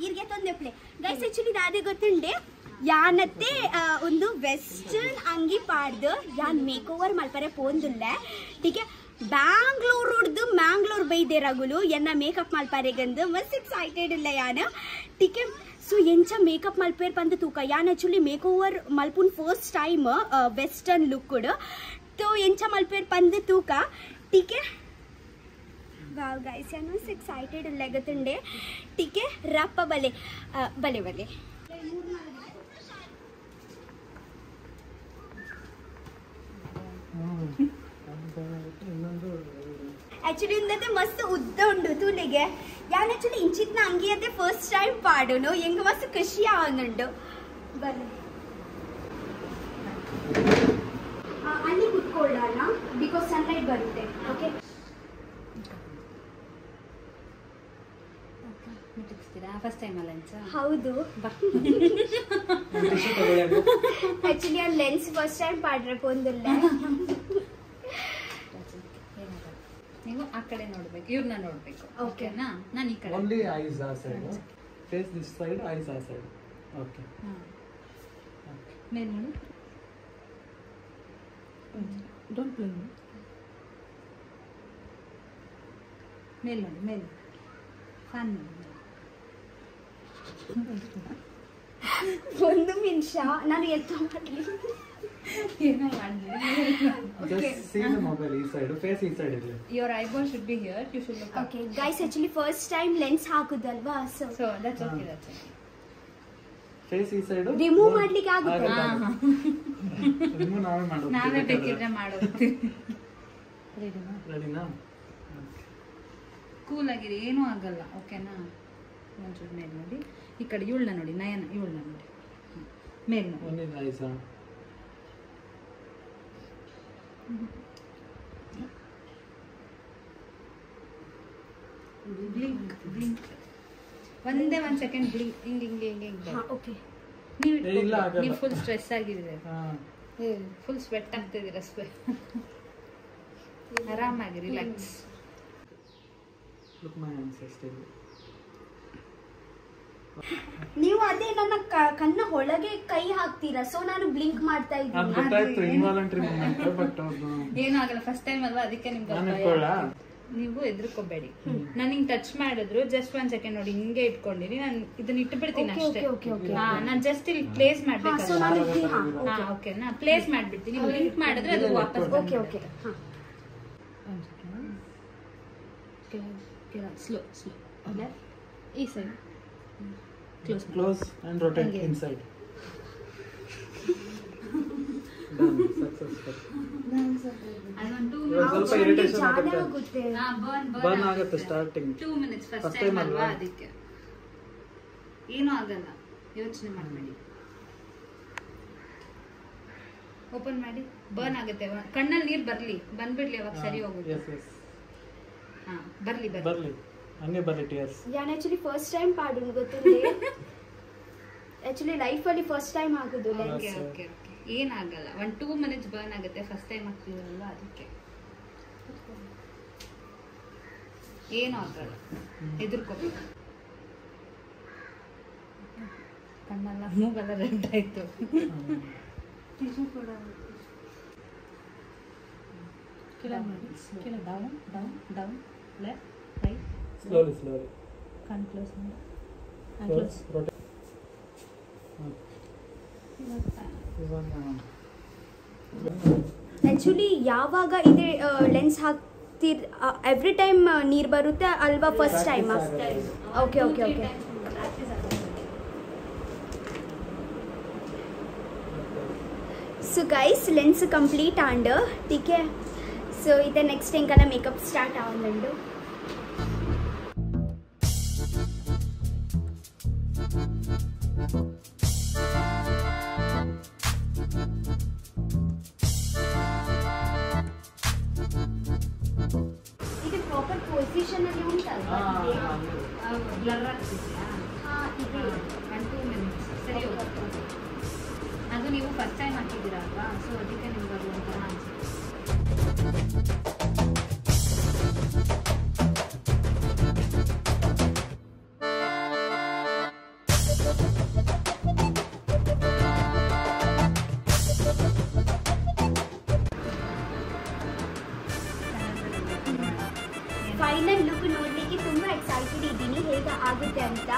ಇರ್ಗೆತ್ತೊಂದೆಪ್ಲೆ guys actually ದಾದೆ ಗೊತ್ತುಂಡೆ ಯಾನತ್ತೆ ಒಂದು western ಅಂಗಿ ಪಾಡ್ದು ಯಾನ್ ಮೇಕ್ ಓವರ್ ಮಲ್ಪರೆ ಪೋಂದುಲ್ಲ ಟೀಕೆ ಮ್ಯಾಂಗ್ಳೂರ್ ಬೈದೆ ರಗುಲು ಎನ್ನ ಮೇಕಪ್ ಮಲ್ಪರೆಗಂದು ಮಸ್ತ್ ಎಕ್ಸೈಟೆಡ್ ಇಲ್ಲ ಯಾನ ಟೀಕೆ ಸೊ ಎಂಚ ಮೇಕಪ್ ಮಲ್ಪೇರ್ ಬಂದು ತೂಕ ಯಾನ್ ಆಕ್ಚುಲಿ ಮೇಕ್ ಓವರ್ ಮಲ್ಪುನ್ ಫಸ್ಟ್ ಟೈಮ್ ವೆಸ್ಟರ್ನ್ ಲುಕ್ तो ಎಂಚ ಮಲ್ಪೇರ್ ಬಂದು ತೂಕ ಟೀಕೆ wow guys I am so excited लगतुंडे ठीक है रप्प बले बले बले एक्चुअली इंदते मस्त उद्द उंडु तुलिगे यान एक्चुअली इंचित्न अंगी अते फर्स्ट टाइम पाडुनु ಎಂಗ ಮಸ್ತ್ ಖುಷಿ ಆವನುಂಡು ಬಲೆ ಅಲ್ಲಿ ಕೂತ್ಕೊಳ್ಳೋಣ ಬಿಕಾಸ್ ಸನ್ಲೈಟ್ ಬರುತ್ತೆ ಓಕೆ ಫಸ್ಟ್ ಟೈಮ್ ಲೆನ್ಸ್ ಹೌದು ಆಕ್ಚುಲಿ ಆ ಲೆನ್ಸ್ ಫಸ್ಟ್ ಟೈಮ್ ಪಾಡ್ರೆ ಪೊಂದಿಲ್ಲ ನೀವು ಆ ಕಡೆ ನೋಡಬೇಕು ಇವ್ರನ್ನ ನೋಡಬೇಕು ಓಕೆನಾ ನಾನು ಈ ಕಡೆ ಓನ್ಲಿ ಐಸ್ ಆ side phase this side ice ಆ ಸೈಡ್ ಓಕೆ ಮೇಲೆ ನೋಡಿ ಡೋಂಟ್ ಪ್ಲೇ ಮೇಲೆ ನೋಡಿ ಮೇಲೆ ಫ್ಯಾನ್ ನೋಡಿ ಒಂದು ನಿಮಿಷ ನಾನು ಎತ್ತ ಮಾಡಲಿ ಏನೋ ಮಾಡಲಿ just see the mobile ಈ ಸೈಡ್ ಫೇಸ್ ಈ ಸೈಡ್ ಇರಲಿ your eyebrow should be here you should look okay guys actually first time lens ಹಾಕುದಲ್ವಾ so that's okay ಫೇಸ್ ಈ ಸೈಡ್ ರಿಮೂವ್ ಮಾಡ್ಲಿಕ್ಕೆ ಆಗುತ್ತಾ ರಿಮೂವ್ ನಾವೇ ಮಾಡೋದು ನಾವೇ ಬೇಕಿದ್ರೆ ಮಾಡೋದು ರೆಡಿನಾ ಕೂಲ್ ಆಗಿರಿ ಏನೂ ಆಗಲ್ಲ ಓಕೆನಾ ಒಂಚೂರು ಮೇಲೆ ನೋಡಿ ಈ ಕಡೆ ಇವಳನ್ನ ನೋಡಿ ನಯನ ಇವಳನ್ನ ನೋಡಿ ಮೇಲೆ ನೋಡಿ ಓನ್ಲಿ ಐಸ್ ಬ್ಲಿಂಕ್ ಬ್ಲಿಂಕ್ ಒಂದೇ ಒಂದು ಸೆಕೆಂಡ್ ಬ್ಲಿಂಕ್ ಹಿಂಗೆ ಹಿಂಗೆ ಹಿಂಗೆ ಹಿಂಗೆ ಓಕೆ ನೀವು ಫುಲ್ ಸ್ಟ್ರೆಸ್ ಆಗಿದ್ದೀರ ಫುಲ್ ಸ್ವೆಟ್ ಆಗ್ತಿದ್ದೀರ ಆರಾಮಾಗಿ relax look my answer still ನೀವು ಅದೇ ನನ್ನ ಕಣ್ಣ ಒಳಗೆ ಕೈ ಹಾಕ್ತೀರಾ ಸೊ ನಾನು ಬ್ಲಿಂಕ್ ಮಾಡ್ತಾ ಅದು ಗೊತ್ತಾಯ್ತು ಇನ್ವಾಲಂಟರಿ ಮೂಮೆಂಟ್ ಬಟ್ ಏನೂ ಆಗಲ್ಲ ಫಸ್ಟ್ ಟೈಮ್ ಅಲ್ವಾ ಅದಕ್ಕೆ ನಿಮ್ಗೆ ನೀವು ಎದ್ರಕೋಬೇಡಿ ನಾನು ಹಿಂಗೆ ಟಚ್ ಮಾಡಿದ್ರು ಜಸ್ಟ್ ಒಂದ್ ಸೆಕೆಂಡ್ ನೋಡಿ ಹಿಂಗೆ ಇಟ್ಕೊಂಡಿರಿ ನಾನು ಇದನ್ನ ಇಟ್ಟು ಬಿಡ್ತೀನಿ ಅಷ್ಟೇ ನಾನು ಜಸ್ಟ್ ಇಲ್ಲಿ ಪ್ಲೇಸ್ ಮಾಡ್ಬೇಕು ಓಕೆನಾ ಪ್ಲೇಸ್ ಮಾಡ್ಬಿಡ್ತೀನಿ ಲಿಂಕ್ ಮಾಡಿದ್ರೆ ಅದು ವಾಪಸ್ ಓಕೆ ಓಕೆ ಸ್ಲೋ ಸ್ಲೋ ಈ side close and rotate inside done successful ಅದೊಂದು ಸ್ವಲ್ಪ ಇರಿಟೇಷನ್ ಆಗುತ್ತೆ ಬರ್ನ್ ಆಗುತ್ತೆ ಸ್ಟಾರ್ಟಿಂಗ್ 2 ಮಿನಿಟ್ಸ್ ಫಸ್ಟ್ ಟೈಮ್ ಅಲ್ವಾ ಅದಕ್ಕೆ ಏನೂ ಆಗಲ್ಲ ಯೋಚನೆ ಮಾಡಬೇಡಿ ಓಪನ್ ಮಾಡಿ ಬರ್ನ್ ಆಗುತ್ತೆ ಕಣ್ಣಲ್ಲಿ ನೀರು ಬರಲಿ ಬಂದ್ಬಿಡ್ಲಿ ಅವಾಗ ಸರಿ ಹೋಗುತ್ತೆ ಹಾ ಬರಲಿ ಬರಲಿ ಹಂಗೆ ಬರಲಿ ಟಿಯರ್ಸ್ ಯಾನ್ ಆಕ್ಚುಲಿ ಫಸ್ಟ್ ಟೈಮ್ ಪಾಡು ಗೊತ್ತಿಲ್ಲ ಆಕ್ಚುಲಿ ಲೈಫ್ ಅಲ್ಲಿ ಫಸ್ಟ್ ಟೈಮ್ ಆಗೋದು ಓಕೆ ಓಕೆ ಓಕೆ ಏನಾಗಲ್ಲ 1-2 ಮಿನಿಟ್ಸ್ ಬರ್ನ್ ಆಗುತ್ತೆ ಫಸ್ಟ್ ಟೈಮ್ ಆಗ್ತಿದಲ್ವಾ ಅದಕ್ಕೆ ಏನೂ ಆಗಲ್ಲ ಹೆದರ್ಕೋಬೇಕು ಕಣ್ಣೆಲ್ಲ ಮೂಗೆಲ್ಲ ರೆಡ್ ಆಯ್ತು ಕೆಳ down down down left right slowly ಕಣ್ ಕ್ಲೋಸ್ ಮಾಡಿ close rotate ಆಕ್ಚುಲಿ ಯಾವಾಗ ಇದೆ ಲೆನ್ಸ್ ಹಾಕ್ತಿರ್ ಎವ್ರಿ ಟೈಮ್ ನೀರು ಬರುತ್ತೆ ಅಲ್ವಾ first time okay okay okay so guys lens complete and ठीक है ಸೊ ಇದೆ ನೆಕ್ಸ್ಟ್ ಇಂಕನ ಮೇಕಪ್ ಸ್ಟಾರ್ಟ್ ಆವನಂಡು ಇದು ಪ್ರಾಪರ್ ಪೊಸಿಷನ್ ಅಲ್ಲಿ ಉಂಟಲ್ವಾ ಬ್ಲರ್ ಆಗ್ತಿದೆಯಾ ಇದೆ 1-2 ಮಿನಿಟ್ಸ್ ಸರಿ ಹೋಗುತ್ತೆ ಅದು ನೀವು ಫಸ್ಟ್ ಟೈಮ್ ಹಾಕಿದ್ದೀರಾ ಅಲ್ವಾ ಸೊ ಅದಕ್ಕೆ ನಿಮ್ಗೆ ಅದು ಒಂಥರ ಅನ್ಸುತ್ತೆ ಫೈನಲ್ ಲುಕ್ ನೋಡ್ಲಿಕ್ಕೆ ತುಂಬಾ ಎಕ್ಸೈಟೆಡ್ ಇದ್ದೀನಿ ಹೇಗೆ ಆಗುತ್ತೆ ಅಂತ.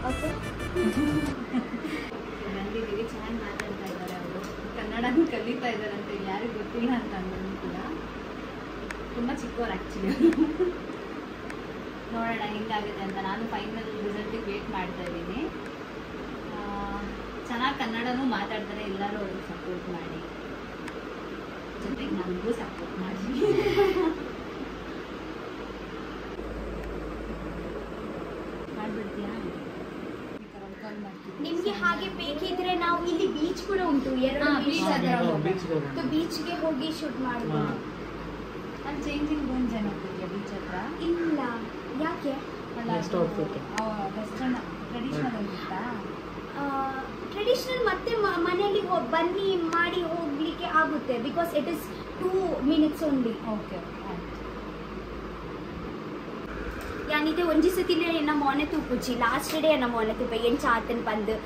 ಓಕೆ ಬಂದಿದ್ದೀವಿ, ಚೆನ್ನಾಗಿ ಮಾತಾಡ್ತಾ ಇದ್ದಾರೆ ಅವರು, ಕನ್ನಡ ಕಲಿತಾ ಇದ್ದಾರೆ ಅಂತ ಯಾರಿಗೂ ಗೊತ್ತಿಲ್ಲ ಅಂತ ಅಂದ್ರೂ ಕೂಡ. ತುಂಬ ಚಿಕ್ಕವ್ರು ಆ್ಯಕ್ಚುಲಿ. ನೋಡೋಣ ಹೆಂಗಾಗುತ್ತೆ ಅಂತ. ನಾನು ಫೈನಲ್ ರಿಸಲ್ಟಿಗೆ ವೇಟ್ ಮಾಡ್ತಾ ಇದ್ದೀನಿ. ಚೆನ್ನಾಗಿ ಕನ್ನಡನೂ ಮಾತಾಡ್ತಾರೆ, ಎಲ್ಲರೂ ಅವ್ರಿಗೆ ಸಪೋರ್ಟ್ ಮಾಡಿ, ಜೊತೆಗೆ ನಮಗೂ ಸಪೋರ್ಟ್ ಮಾಡಿ. ಮಾಡ್ಬಿಡ್ತೀಯಾ? ನಿಮ್ಗೆ ಹಾಗೆ ಬೇಕಿದ್ರೆ ನಾವು ಇಲ್ಲಿ ಬೀಚ್ ಕೂಡ ಉಂಟು, ಎರಡು ಬೀಚ್ಗೆ ಹೋಗಿ ಶೂಟ್ ಮಾಡ್ಬೋದು. ಅಲ್ಲಿ ಚೇಂಜಿಂಗ್ ರೂಮ್ಸ್ ಏನಾಗ್ತಿದೆಯಾ ಬೀಚ್ ಹತ್ರ? ಇಲ್ಲ, ಯಾಕೆ? ವೆಸ್ಟರ್ನ್ ಟ್ರೆಡಿಷನಲ್ ಅಂತಾ? ಟ್ರೆಡಿಷನಲ್ ಮತ್ತೆ ಮನೆಯಲ್ಲಿ ಬನ್ನಿ ಮಾಡಿ ಹೋಗ್ಲಿಕ್ಕೆ ಆಗುತ್ತೆ, because it is 2 minutes only. Okay, ಯಾನಿದೆ ಒಂಜಿ ಸತಿಲೆ ಎನ್ನ ಮೊನೆ ತೂಪುಚ್ಚಿ, ಲಾಸ್ಟ್ ಡೇ ಎನ್ನ ಮೊನೆ ತೂಪ ಏನ್ ಚಾತನ್ ಬಂದು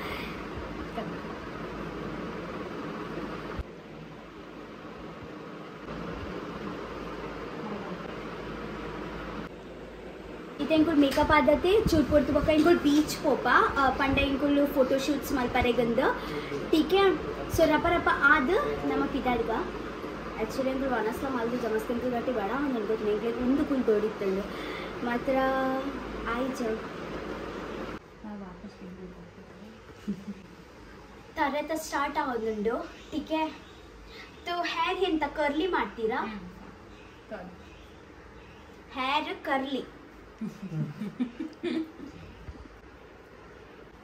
इथे इंकुल मेकअप आदते चूट पड़ते बका इंकुल बीच पोपा पंडे इंकुल फोटोशूट्स मल्परे गंद. ठीक है, सो रप रप आद नम पिदाडगा एक्चुअली इंकुल वनस्ला मल्दु जमस्ते इंकुल गट्टी बड़ा ननगु नेगे उंदु कुल तोडित्तंडु मात्र आयिचु तरत स्टार्ट आगोदुंडु. ठीक है, तो हेयर ಎಂತ ಕರ್ಲಿ ಮಾಡ್ತೀರಾ? ಹೇರ್ ಕರ್ಲಿ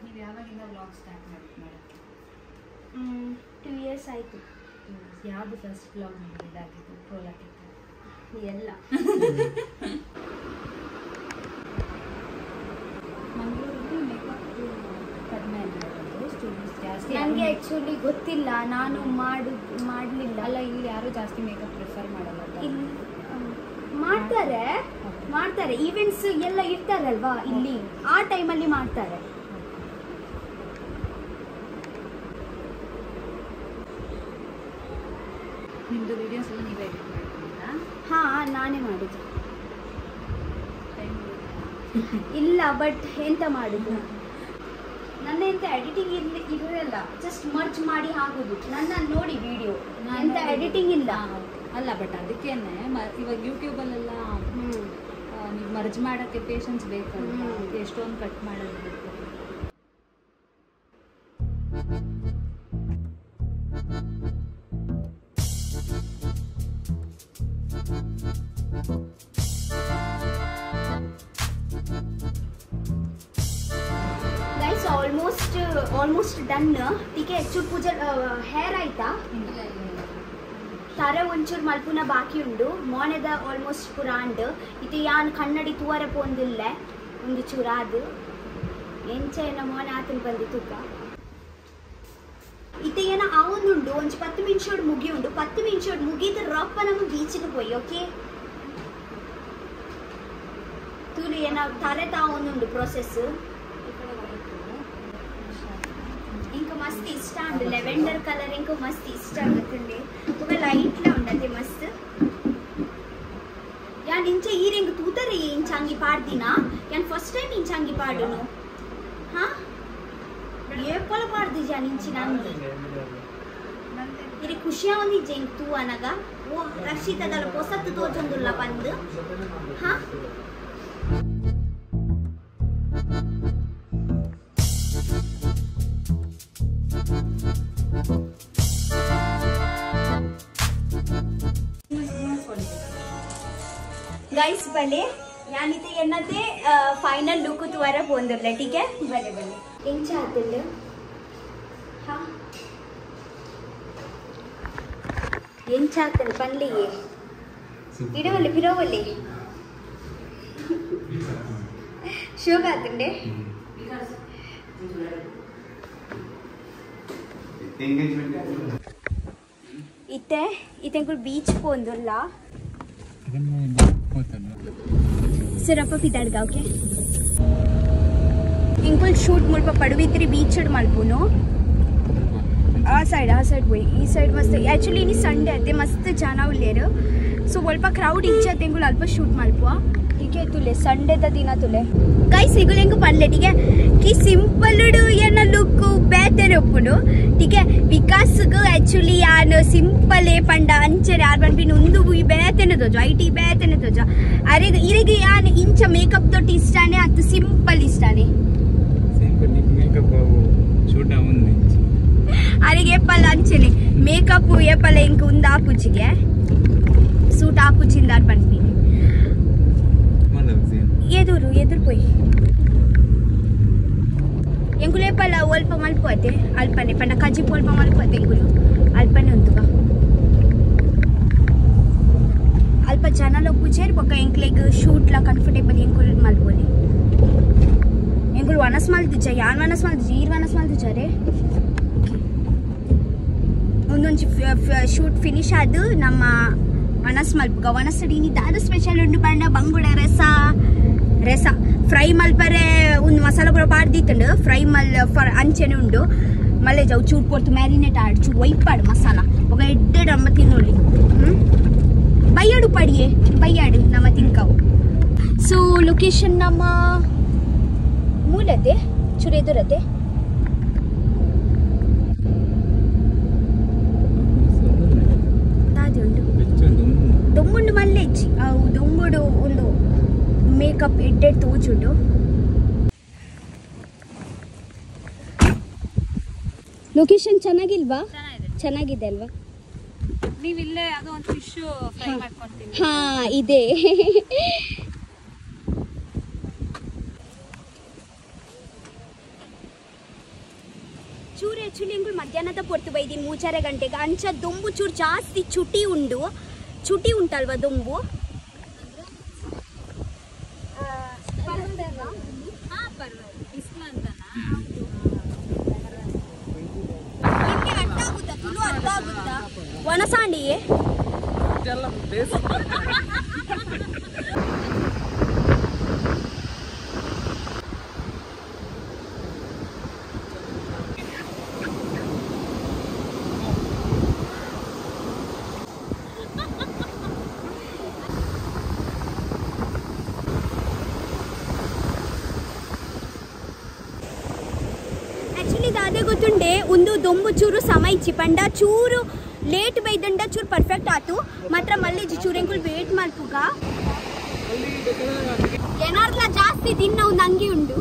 ನೀವು ಯಾವಾಗಿಂದ ವ್ಲಾಗ್ ಸ್ಟಾರ್ಟ್ ಮಾಡೋಕ್ಕೆ? 2 years ಆಯಿತು. ಯಾವುದು ಫಸ್ಟ್ ವ್ಲಾಗ್ ನಿಮಗೆ ಇದಾಗಿತ್ತು, ಟ್ರೋಲ್ ಆಗಿತ್ತು? ಎಲ್ಲ ಮಂಗಳೂರಲ್ಲಿ ಮೇಕಪ್ ಕಡಿಮೆ ಆಗಿರೋದು, ಸ್ಟೂಡೆಂಟ್ಸ್ ಜಾಸ್ತಿ. ನನಗೆ ಆ್ಯಕ್ಚುಲಿ ಗೊತ್ತಿಲ್ಲ, ನಾನು ಮಾಡಲಿಲ್ಲ. ಅಲ್ಲ, ಇಲ್ಲಿ ಯಾರು ಜಾಸ್ತಿ ಮೇಕಪ್ ಪ್ರಿಫರ್ ಮಾಡಲ್ಲ. ಇಲ್ಲಿ ಮಾಡ್ತಾರೆ ಈವೆಂಟ್ಸ್ ಎಲ್ಲ ಇರ್ತಾರಲ್ವಾ ಇಲ್ಲಿ, ಆ ಟೈಮಲ್ಲಿ ಮಾಡ್ತಾರೆ. ನಿಮ್ಮದು ವಿಡಿಯೋಸ್ ಎಲ್ಲ ನೀವೇ ಎಡಿಟ್ ಮಾಡ್ತೀರಾ? ಹಾಂ, ನಾನೇ ಮಾಡಿದ್ದು. ಇಲ್ಲ, ಬಟ್ ಎಂತ ಮಾಡುದು, ನನ್ನ ಎಂತ ಎಡಿಟಿಂಗ್ ಇರಲ್ಲ, ಜಸ್ಟ್ ಮರ್ಜ್ ಮಾಡಿ ಹಾಕೋದು. ನನ್ನ ನೋಡಿ ವಿಡಿಯೋ, ಎಂತ ಎಡಿಟಿಂಗ್ ಇಲ್ಲ. ಅಲ್ಲ, ಬಟ್ ಅದಕ್ಕೇನೆ ಇವಾಗ ಯೂಟ್ಯೂಬಲ್ಲೆಲ್ಲ ನೀವು ಮರ್ಜ್ ಮಾಡೋಕ್ಕೆ ಪೇಷನ್ಸ್ ಬೇಕಲ್ಲ, ಎಷ್ಟೊಂದು ಕಟ್ ಮಾಡೋದು ಬೇಕು. Guys almost done. ಟೀಕೆ ಹೆಚ್ಚು ಪೂಜೆ ಹೇರ್ ಆಯ್ತಾ? ತಾರೆ ಒಂಚೂರು ಮಲ್ಪುನ ಬಾಕಿ ಉಂಡು. ಮೋನೆದ ಆಲ್ಮೋಸ್ಟ್ ಪುರಾಂಡ್ ಇದು ಯಾನ್ ಕನ್ನಡಿ ತೂವರೆ ಪೋಂದಿಲ್ಲ ಒಂದು ಚೂರಾದು ಎಂಚ ಏನ ಮೋನೆ ಆತನ ಬಂದಿ ತೂಕ ಇತ್ತೆ ಏನ ಆವೊಂದುಂಡು ಒಂಚು 10 ನಿಮಿಷೋಡು ಮುಗಿ ಉಂಡು. 10 ನಿಮಿಷೋಡು ಮುಗಿದ ರಪ್ಪ ನಮ್ಮ ಬೀಚಿಗೆ ಹೋಯ್. ಓಕೆ, ತೂಲಿ ಏನ ತಾರೆ ತಾವೊಂದುಂಡು ಪ್ರೊಸೆಸ್. इंको मस्त इष्ट अंडु लेवेंडर कलर इंको मस्त इष्ट आगुतुंडे ओक लाइट ला उंडते मस्त. यान इंचे ई रेंग तूतरे इंचांगी पाड्दिना यान फर्स्ट टाइम इंचांगी पाडुनु. हां, ये पल पाड्दि जान इंची नंदी इरे खुशिया उंदी जेंग तू अनगा ओ रक्षितगल पोसत्तु तोजंदुल्ल बंदु. हां, गाइस भले यानिते एन्नते फाइनल लुक तुवारा पोंदुल्ले. ठीक है, भले इंच आतुल्ले. हां, इंच आतुल पन्ली इडवल्ले पिरवल्ले शोक आतुंडे. इते इंकुल बीच पोंदुल्ल सिरप पिदाड़गा. ओके, इंकुल शूट मुल्प पडवित्री बीच मल्पुनु आ सैड पोई ई सैड मस्त. एक्चुअली इनी संडे आते मस्त जन उल्लेर, सो स्वल्प क्राउड इच्छते इंकुल अल्प शूट मल्पुव. ठीक है तुले संडे दा दिना तुले गाइस इगुलेंग पडले ठीक है कि सिंपल येन लुक बेहतर उपुनु ठीक है विकास को एक्चुअली यान सिंपल ए पंड अंचे यार बनपि नुंदु बेहतने तोजो ಐಟಿ बेहतने तोजो अरे इरेगे यान इंच मेकअप तो इष्टाने अत सिंपल इष्टाने सिंपल मेकअप छोटा ఉంది अरे एप्पल अंचेने मेकअप एप्पल इंक उंद आपुचिगे सूट आपुचिंदार बनपि ಎದುರು ಪೋಯಿ ಎಂಗುಲೆ ಪಲ್ಲ ಒಲ್ಪ ಮಲ್ಪೋತೆ ಅಲ್ಪನೆ ಪಂಡ ಕಜ್ಜಿ ಪೋಲ್ಪ ಮಲ್ಪೋತೆ ಎಂಗುಲು ಅಲ್ಪನೆ ಉಂತುಗ ಅಲ್ಪ ಜನ ಲೊಪ್ಪುಚೇರ್ ಬೊಕ ಎಂಕ್ಲೆಗ್ ಶೂಟ್ ಲ ಕಂಫರ್ಟೇಬಲ್ ಎಂಗುಲ್ ಮಲ್ಪೋಲಿ ಎಂಗುಲ್ ವನಸ್ ಮಲ್ತಿಜ ಯಾನ್ ವನಸ್ ಮಲ್ತಿಜ ಈರ್ ವನಸ್ ಮಲ್ತಿಜರೆ ಒಂದೊಂದು ಶೂಟ್ ಫಿನಿಶ್ ಆದು ನಮ್ಮ ವನಸ್ ಮಲ್ಪುಗ ವನಸ್ಸಡಿನಿ ದಾದ ಸ್ಪೆಷಲ್ ಉಂಡು ಪಂಡ ಬಂಗುಳ ರಸ ಫ್ರೈ ಮಲ್ಪರೆ ಒಂದು ಮಸಾಲ ಪೂರ ಪಾಡ್ದಿತ್ತಂಡು ಫ್ರೈ ಮಲ್ ಅಂಚೆನೆ ಉಂಡು ಮಲ್ಲೆ ಜವು ಚೂಟ್ ಪೊರ್ತು ಮ್ಯಾರಿನೇಟ್ ಆಡ್ ಚೂರು ಒಯ್ಪಾಡು ಮಸಾಲ ಒಗ ಎಡ್ಡೆಡು ನಮ್ಮ ತಿನ್ನೋಳಿ ಬೈಯಾಡು ಪಡಿಯೇ ಬೈಯಾಡು ನಮ್ಮ ತಿನ್ಕಾವು ಸೊ ಲೊಕೇಶನ್ ನಮ್ಮ ಮೂಲತೆ ಚೂರು ಎದುರತೆ ದೊಂಬುಂಡು ಮಲ್ಲೆಜ್ಜಿ ಅವು ದೊಂಬುಡು ಒಂದು ಮೇಕಪ್ ಎಡ್ಡೆಡ್ ತೋಚುಂಡು ಲೊಕೇಶನ್ ಚೆನ್ನಾಗಿಲ್ವಾ ಚೆನ್ನಾಗಿದೆ ಅಲ್ವಾ ನೀವು ಇಲ್ಲೇ ಅದು ಒಂದು ಫಿಶ್ ಫ್ರೈ ಮಾಡ್ಕೊಂತೀನಿ ಹಾ ಇದೆ ಚೂರು ಆಕ್ಚುಲಿ ಎಂಗುಳು ಮಧ್ಯಾಹ್ನದ ಪೊರ್ತು ಬೈದಿನಿ 3-4 ಗಂಟೆಗೆ ಅಂಚ ದೊಂಬು ಚೂರು ಜಾಸ್ತಿ ಚುಟಿ ಉಂಟಲ್ವಾ ದೊಂಬು ವನಸಾಂಡಿ ದಾದೆ ಗೊತ್ತುಂಡೆ ಒಂದು ದೊಂಬು ಚೂರು ಸಮಯ ಇಚ್ಚಿ ಪಂಡ ಚೂರು ಲೇಟ್ ಬೈದಂಡ ಚೂರು ಪರ್ಫೆಕ್ಟ್ ಆತು ಮಾತ್ರ ಮಲ್ಲೆಜಿ ಚೂರು ಎಂಕುಲ್ ವೇಟ್ ಮಲ್ಪುಗ ಏನಾರ್ಲ ಜಾಸ್ತಿ ದಿನ ಒಂದು ಅಂಗಿ ಉಂಡು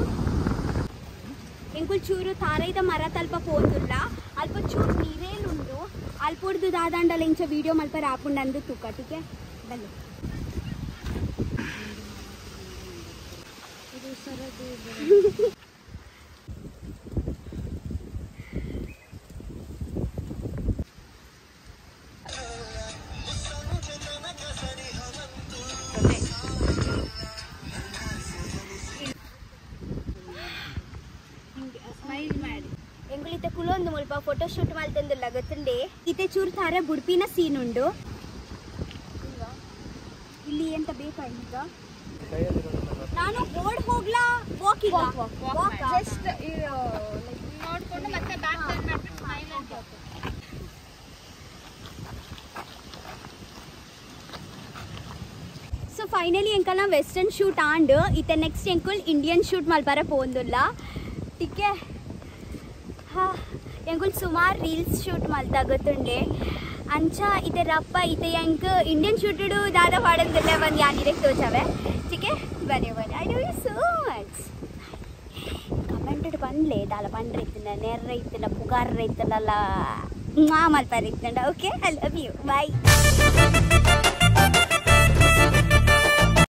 ಎಂಕುಲ್ ಚೂರು ತಾರೈದ ಮರ ತಲ್ಪ ಪೋತುಲ್ಲ ಅಲ್ಪ ಚೂರು ನೀರೇನುಂಡು ಅಲ್ಪೊಡ್ದು ದಾದಾಂಡಲ ಇಂಚ ವಿಡಿಯೋ ಮಲ್ಪ ರಾಪುಂಡು ತೂಕ ಟೀಕೆ ಬಲ್ಲೆ ಇದು ಸರದು ಎಂಗುಳಿತ ಕುಲೊಂದು ಮುಲ್ಪ ಫೋಟೋ ಶೂಟ್ ಮಲ್ತಂದಿಲ್ಲ ಗೊತ್ತುಂಡೆ ಇತ್ತೆ ಚೂರು ತಾರೆ ಬುಡ್ಪಿನ ಸೀನ್ ಉಂಡು ಇಲ್ಲಿ ಎಂತ ಬೇಕಾ ಈಗ ನಾನು ಬೋರ್ಡ್ ಹೋಗ್ಲಾ ವಾಕ್ ಈಗ ಜಸ್ಟ್ ನೋಡ್ಕೊಂಡು ಮತ್ತೆ ಬ್ಯಾಕ್ ಟರ್ನ್ ಮಾಡ್ಬಿಟ್ಟು ಸ್ಮೈಲ್ ಅಂತ ಸೊ ಫೈನಲಿ ಎಂಕಲ್ನ ವೆಸ್ಟರ್ನ್ ಶೂಟ್ ಆಂಡ್ ಇತ್ತೆ ನೆಕ್ಸ್ಟ್ ಎಂಕುಲ್ ಇಂಡಿಯನ್ ಶೂಟ್ ಮಲ್ಪರ ಪೋಂದುಲ್ಲ ಟಿಕೆ ಹಾ ಎಂಕುಲ್ ಸುಮಾರು ರೀಲ್ಸ್ ಶೂಟ್ ಮಲ್ತ ಗೊತ್ತುಂಡೆ ಅಂಚ ಇತ್ತೆ ರಪ್ಪ ಇತ್ತೆ ಎಂಕ್ ಇಂಡಿಯನ್ ಶೂಟುಡು ದಾದ ಪಾಡಂದಿಲ್ಲ ಒಂದು ಯಾನಿರೆ ತೋಚವೆ ಟಿಕೆ ಬನ್ನಿ I love you so much commented ಬಂದ್ಲೆ ದಾಲ ಪಂಡ್ರೆ ಇತ್ತಿನ ನೆರ್ರ ಇತ್ತಿನ ಪುಗಾರ ಇತ್ತಲ್ಲ ಮಲ್ಪರ ಇತ್ತಂಡ okay I love you bye